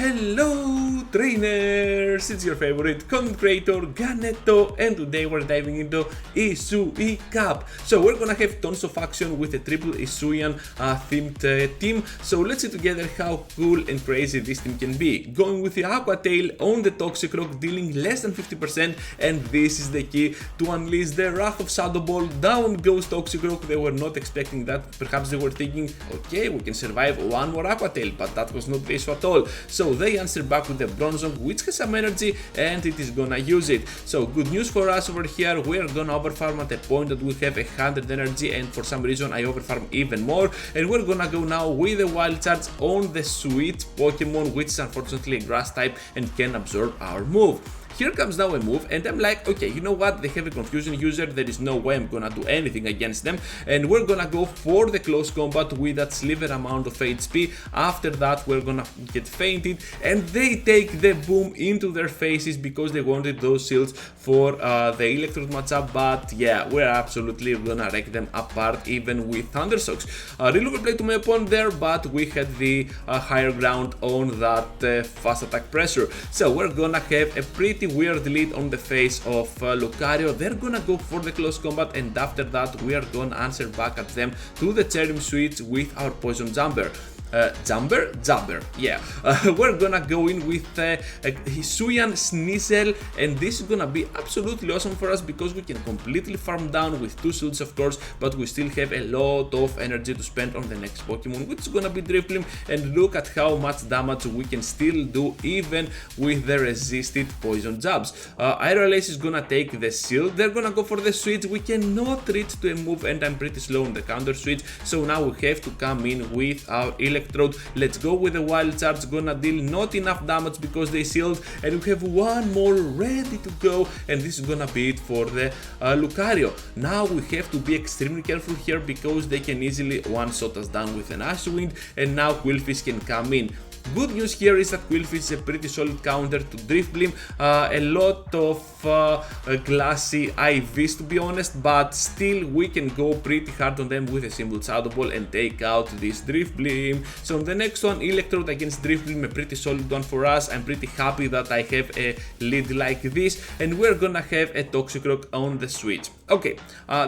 Hello trainers, it's your favorite content creator Ganetto, and today we're diving into Hisui Cup. So we're gonna have tons of action with a Triple Hisuian themed team, so let's see together how cool and crazy this team can be. Going with the Aqua Tail on the Toxicroak, dealing less than 50%, and this is the key to unleash the Wrath of Shadow Ball. Down goes Toxicroak. They were not expecting that. Perhaps they were thinking, okay, we can survive one more Aqua Tail, but that was not the issue at all. So they answer back with the Bronzong, which has some energy and it is gonna use it. So good news for us over here, we're gonna overfarm at a point that we have 100 energy, and for some reason I overfarm even more, and we're gonna go now with the Wild Charge on the Sweet Pokemon, which is unfortunately a grass type and can absorb our move. Here comes now a move, and I'm like, okay, you know what, they have a confusion user, there is no way I'm gonna do anything against them, and we're gonna go for the close combat with that sliver amount of HP. After that we're gonna get fainted, and they take the boom into their faces because they wanted those shields for the Electrode matchup, but yeah, we're absolutely gonna wreck them apart even with Thundershocks. Real overplay to my opponent there, but we had the higher ground on that fast attack pressure, so we're gonna have a pretty weird lead on the face of Lucario. They're gonna go for the close combat, and after that we are gonna answer back at them to the Cherry Switch with our Poison Jumper. Jumper, yeah. We're gonna go in with Hisuian Sneasel, and this is gonna be absolutely awesome for us because we can completely farm down with 2 shields, of course, but we still have a lot of energy to spend on the next Pokemon, which is gonna be Drifblim, and look at how much damage we can still do even with the resisted poison jabs. Aerial Ace is gonna take the shield, they're gonna go for the switch, we cannot reach to a move, and I'm pretty slow on the counter switch, so now we have to come in with our Electrode. Let's go with the Wild Charge, gonna deal not enough damage because they sealed, and we have one more ready to go, and this is gonna be it for the Lucario. Now we have to be extremely careful here because they can easily one-shot us down with an Ice Wind, and now Qwilfish can come in. Good news here is that Qwilfish is a pretty solid counter to Drifblim, a lot of glassy IVs to be honest, but still we can go pretty hard on them with a simple Shadow Ball and take out this Drifblim. So on the next one, Electrode against Drifblim, a pretty solid one for us. I'm pretty happy that I have a lead like this, and we're gonna have a Toxicroak on the switch. Okay,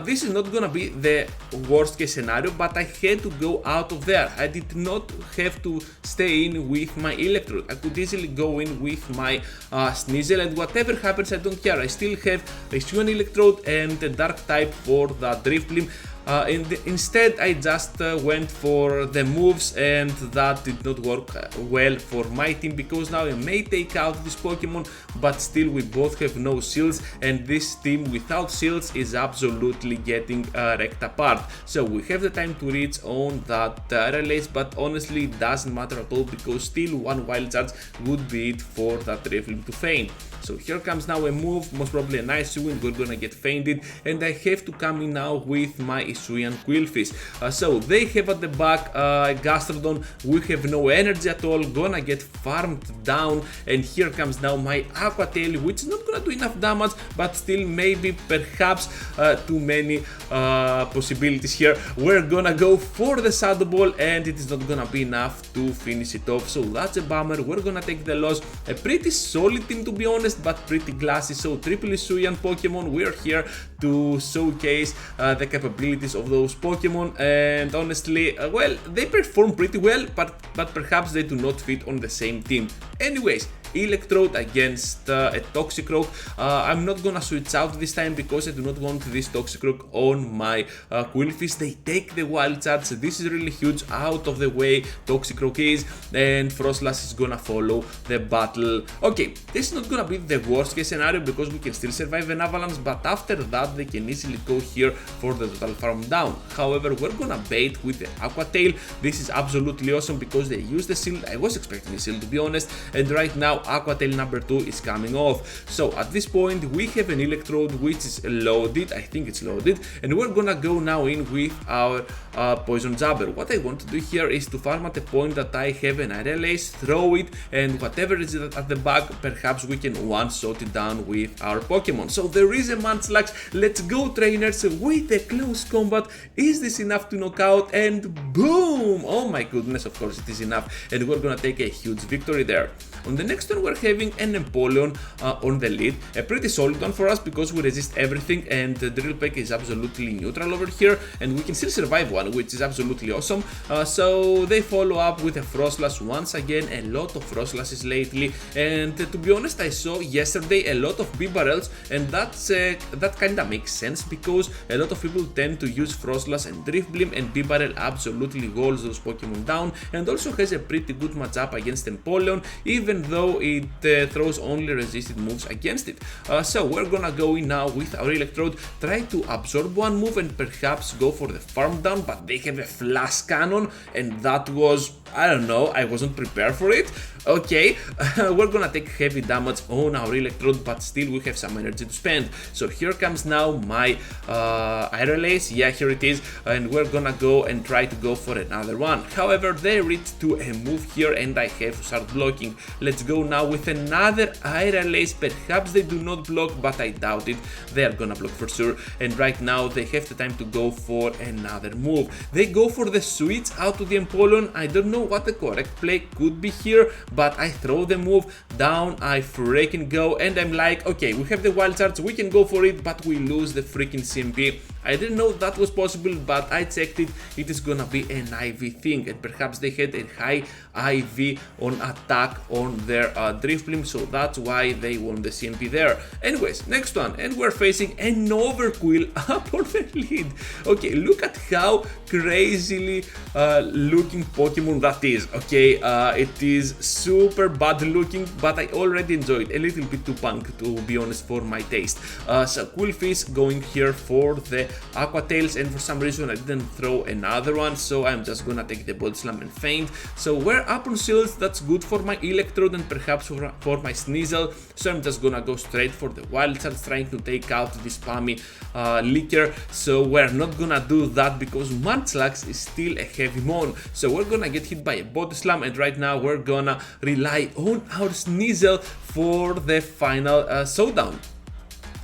this is not gonna be the worst case scenario, but I had to go out of there. I did not have to stay in with my Electrode. I could easily go in with my Sneasel, and whatever happens I don't care. I still have a Hisuian Electrode and a Dark type for the Drifblim. Instead I just went for the moves, and that did not work well for my team because now I may take out this Pokemon, but still we both have no shields, and this team without shields is absolutely getting wrecked apart. So we have the time to reach on that release, but honestly it doesn't matter at all because still one Wild Charge would be it for that Drifblim to faint. So here comes now a move, most probably a nice win, we're gonna get fainted, and I have to come in now with my Hisuian Qwilfish. So they have at the back Gastrodon, we have no energy at all, gonna get farmed down, and here comes now my Aqua Tail, which is not gonna do enough damage, but still maybe perhaps too many possibilities here. We're gonna go for the Shadow Ball, and it is not gonna be enough to finish it off, so that's a bummer. We're gonna take the loss. A pretty solid team to be honest, but pretty glassy. So Triple Hisuian Pokemon, we're here to showcase the capabilities of those Pokemon, and honestly, well, they perform pretty well, but perhaps they do not fit on the same team. Anyways, Electrode against a Toxicroak. I'm not gonna switch out this time because I do not want this Toxicroak on my Qwilfish. They take the Wild Charge, this is really huge, out of the way Toxicroak is, and Frostlass is gonna follow the battle. Okay, this is not gonna be the worst case scenario because we can still survive an Avalanche, but after that they can easily go here for the total farm down. However, we're gonna bait with the Aqua Tail. This is absolutely awesome because they use the shield. I was expecting the shield to be honest, and right now Aqua Tail number 2 is coming off. So at this point we have an Electrode which is loaded, I think it's loaded, and we're gonna go now in with our Poison Jabber. What I want to do here is to farm at the point that I have an Aerial Ace, throw it, and whatever is at the back, perhaps we can one-shot it down with our Pokemon. So there is a Munchlax. Let's go, trainers, with a close combat. Is this enough to knock out? And boom! Oh my goodness, of course it is enough, and we're gonna take a huge victory there. On the next one we're having an Empoleon on the lead, a pretty solid one for us because we resist everything, and the Drifblim is absolutely neutral over here, and we can still survive one, which is absolutely awesome. So they follow up with a Frostlass once again, a lot of Frostlasses lately, and to be honest I saw yesterday a lot of Bibarels, and that kinda makes sense because a lot of people tend to use Frostlass and Drifblim, and Bibarel absolutely holds those Pokemon down and also has a pretty good matchup against Empoleon, even though it throws only resisted moves against it. So we're gonna go in now with our Electrode, try to absorb one move and perhaps go for the farm down, but they have a Flash Cannon, and that was, I don't know, I wasn't prepared for it. Okay, we're gonna take heavy damage on our Electrode, but still we have some energy to spend. So here comes now my Aerial Ace, yeah, here it is, and we're gonna go and try to go for another one. However, they reach to a move here and I have to start blocking. Let's go now with another Aerial Ace. Perhaps they do not block, but I doubt it. They are gonna block for sure, and right now they have the time to go for another move. They go for the switch out to the Empoleon. I don't know what the correct play could be here, but I throw the move down, I freaking go, and I'm like, okay, we have the Wild Charge, we can go for it, but we lose the freaking CMP. I didn't know that was possible, but I checked it, it is gonna be an IV thing, and perhaps they had a high IV on attack on their Drifblim, so that's why they won the CMP there. Anyways, next one, and we're facing an Overqwil up on the lead. Okay, look at how crazily looking Pokemon that is. Okay, it is super bad looking, but I already enjoyed a little bit too punk, to be honest, for my taste. So Qwilfish going here for the Aqua Tails, and for some reason I didn't throw another one, so I'm just gonna take the Body Slam and faint. So we're up on shields, that's good for my Electrode and perhaps for my Sneasel, so I'm just gonna go straight for the Wild Charge, trying to take out the spammy Licker. So we're not gonna do that because Munchlax is still a heavy mon, so we're gonna get hit by a Body Slam, and right now we're gonna rely on our Sneasel for the final showdown.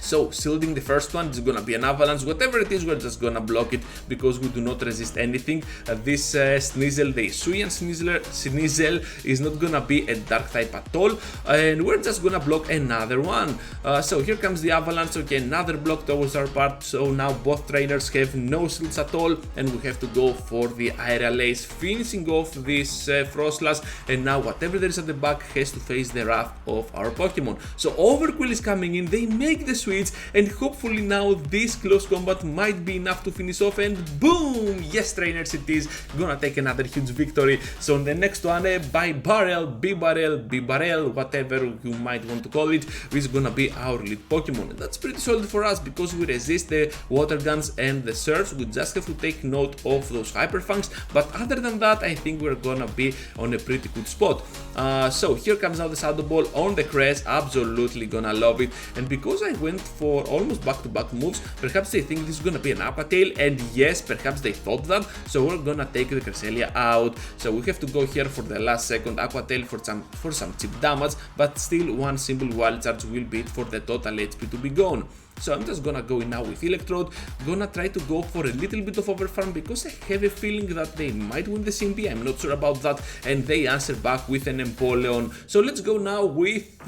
So shielding the first one is gonna be an avalanche, whatever it is, we're just gonna block it because we do not resist anything. This Sneasel, the Hisuian Sneasel, is not gonna be a dark type at all, and we're just gonna block another one. So here comes the avalanche, okay, another block towards our part, so now both trainers have no shields at all, and we have to go for the Aerial Ace, finishing off this Frostlass, and now whatever there is at the back has to face the wrath of our Pokemon. So Overqwil is coming in, they make the switch, and hopefully now this close combat might be enough to finish off, and boom! Yes, trainers, it is gonna take another huge victory. So on the next one, Bibarel, whatever you might want to call it, is gonna be our lead Pokemon, and that's pretty solid for us because we resist the water guns and the surfs. We just have to take note of those Hyper Funks, but other than that I think we're gonna be on a pretty good spot. So here comes now the Shadow Ball on the crest, absolutely gonna love it, and because I went for almost back-to-back moves, perhaps they think this is gonna be an Aqua Tail, and yes, perhaps they thought that, so we're gonna take the Cresselia out. So we have to go here for the last second Aqua Tail for some cheap damage, but still one simple Wild Charge will beat for the total HP to be gone. So I'm just gonna go in now with Electrode, gonna try to go for a little bit of overfarm because I have a feeling that they might win the CMP, I'm not sure about that, and they answer back with an Empoleon. So let's go now with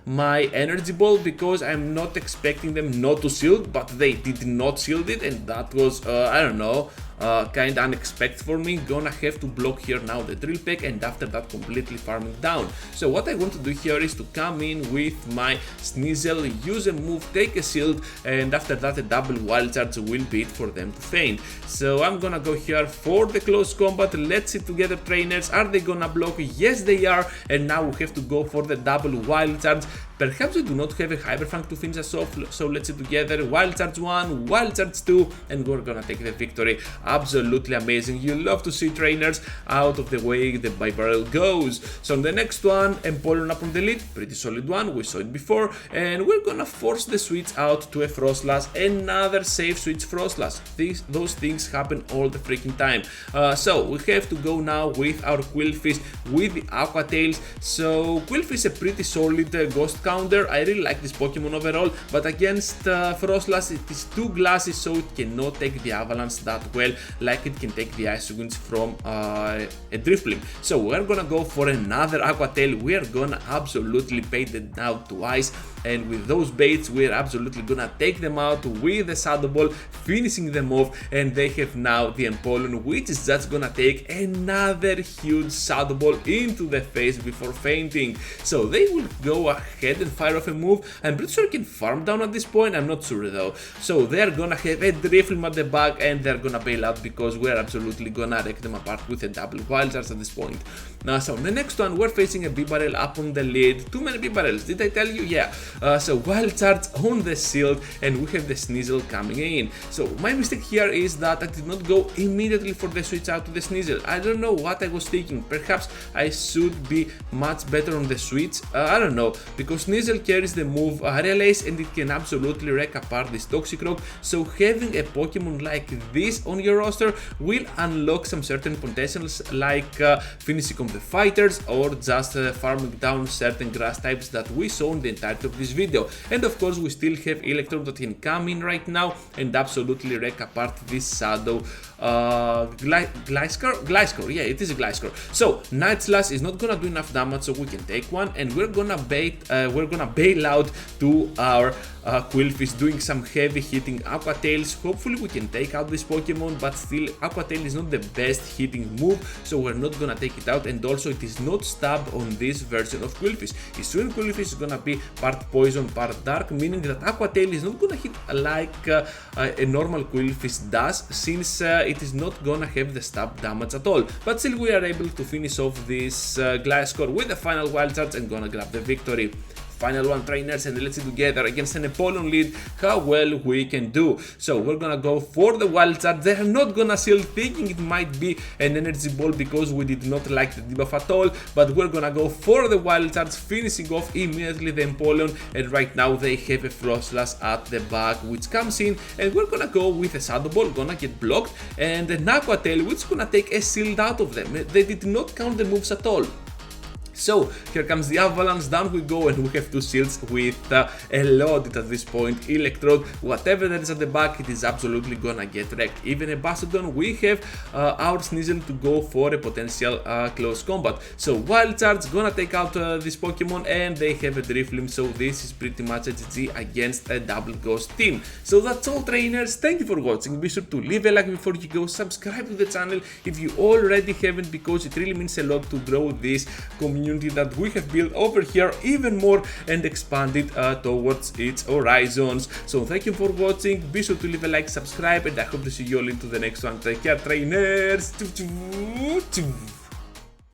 my Energy Ball because I'm not expecting them not to shield, but they did not shield it, and that was, I don't know, kind of unexpected for me. Gonna have to block here now the Drill Peck, and after that completely farming down. So what I want to do here is to come in with my Sneasel, use a move, take a shield, and after that a double Wild Charge will be it for them to faint. So I'm gonna go here for the close combat. Let's see together, trainers, are they gonna block? Yes, they are, and now we have to go for the double Wild Charge. Perhaps we do not have a Hyper Fang to finish us off, so let's see together. Wild Charge 1, Wild Charge 2, and we're gonna take the victory. absolutely amazing. You love to see trainers out of the way the Bibarel goes. So the next one, Empoleon up on the lead, pretty solid one, we saw it before, and we're gonna force the switch out to a Frostlass, another safe switch Frostlass. Those things happen all the freaking time. So we have to go now with our Qwilfish with the Aqua Tails. So Qwilfish is a pretty solid ghost counter. I really like this Pokemon overall, but against Frostlass it is too glassy, so it cannot take the avalanche that well like it can take the ice winds from a Drifblim. So we're gonna go for another Aqua Tail. We are gonna absolutely bait them down twice, and with those baits we're absolutely gonna take them out with the Shadow Ball, finishing them off, and they have now the Empoleon, which is just gonna take another huge Shadow Ball into the face before fainting. So they will go ahead and fire off a move. I'm pretty sure it can farm down at this point, I'm not sure though. So they're gonna have a Drifblim at the back, and they're gonna bail out because we're absolutely gonna wreck them apart with a double Wild Charge at this point. Now, so the next one, we're facing a Bibarel up on the lead. Too many Bibarels, did I tell you? Yeah. So Wild Charge on the shield, and we have the Sneasel coming in. So my mistake here is that I did not go immediately for the switch out to the Sneasel. I don't know what I was thinking. Perhaps I should be much better on the switch. I don't know, because Sneasel carries the move Relays, and it can absolutely wreck apart this Toxicroak. So having a Pokemon like this on your roster will unlock some certain potentials, like finishing off the fighters or just farming down certain grass types that we saw in the entirety of this video. And of course we still have Electrode that can come in right now and absolutely wreck apart this Shadow Gliscor, yeah, it is a Gliscor. So Night Slash is not gonna do enough damage, so we can take one, and we're gonna bail out to our Qwilfish doing some heavy hitting Aqua Tails. Hopefully we can take out this Pokemon, but still Aqua Tail is not the best hitting move, so we're not gonna take it out. And also it is not stab on this version of Qwilfish. Hisuian Qwilfish is gonna be part poison, part dark, meaning that Aqua Tail is not gonna hit like a normal Qwilfish does, since it is not gonna have the stab damage at all. But still we are able to finish off this Gliscor with the final Wild Charge and gonna grab the victory. Final one, trainers, and let's see together against an Empoleon lead how well we can do. So we're gonna go for the Wild Charge. They're not gonna shield, thinking it might be an energy ball because we did not like the debuff at all, but we're gonna go for the Wild Charge, finishing off immediately the Empoleon. And right now they have a Frostlass at the back which comes in, and we're gonna go with a Shadow Ball, gonna get blocked, and an Aqua Tail which is gonna take a shield out of them. They did not count the moves at all. So here comes the Avalanche, down we go, and we have two shields with a loaded at this point Electrode. Whatever that is at the back, it is absolutely gonna get wrecked. Even a Bastiodon, we have our Sneasel to go for a potential close combat. So Wild Charge gonna take out this Pokemon, and they have a Drifblim, so this is pretty much a GG against a double ghost team. So that's all, trainers, thank you for watching. Be sure to leave a like before you go, subscribe to the channel if you already haven't, because it really means a lot to grow this community that we have built over here even more and expand it towards its horizons. So thank you for watching, be sure to leave a like, subscribe, and I hope to see you all into the next one. Take care, trainers.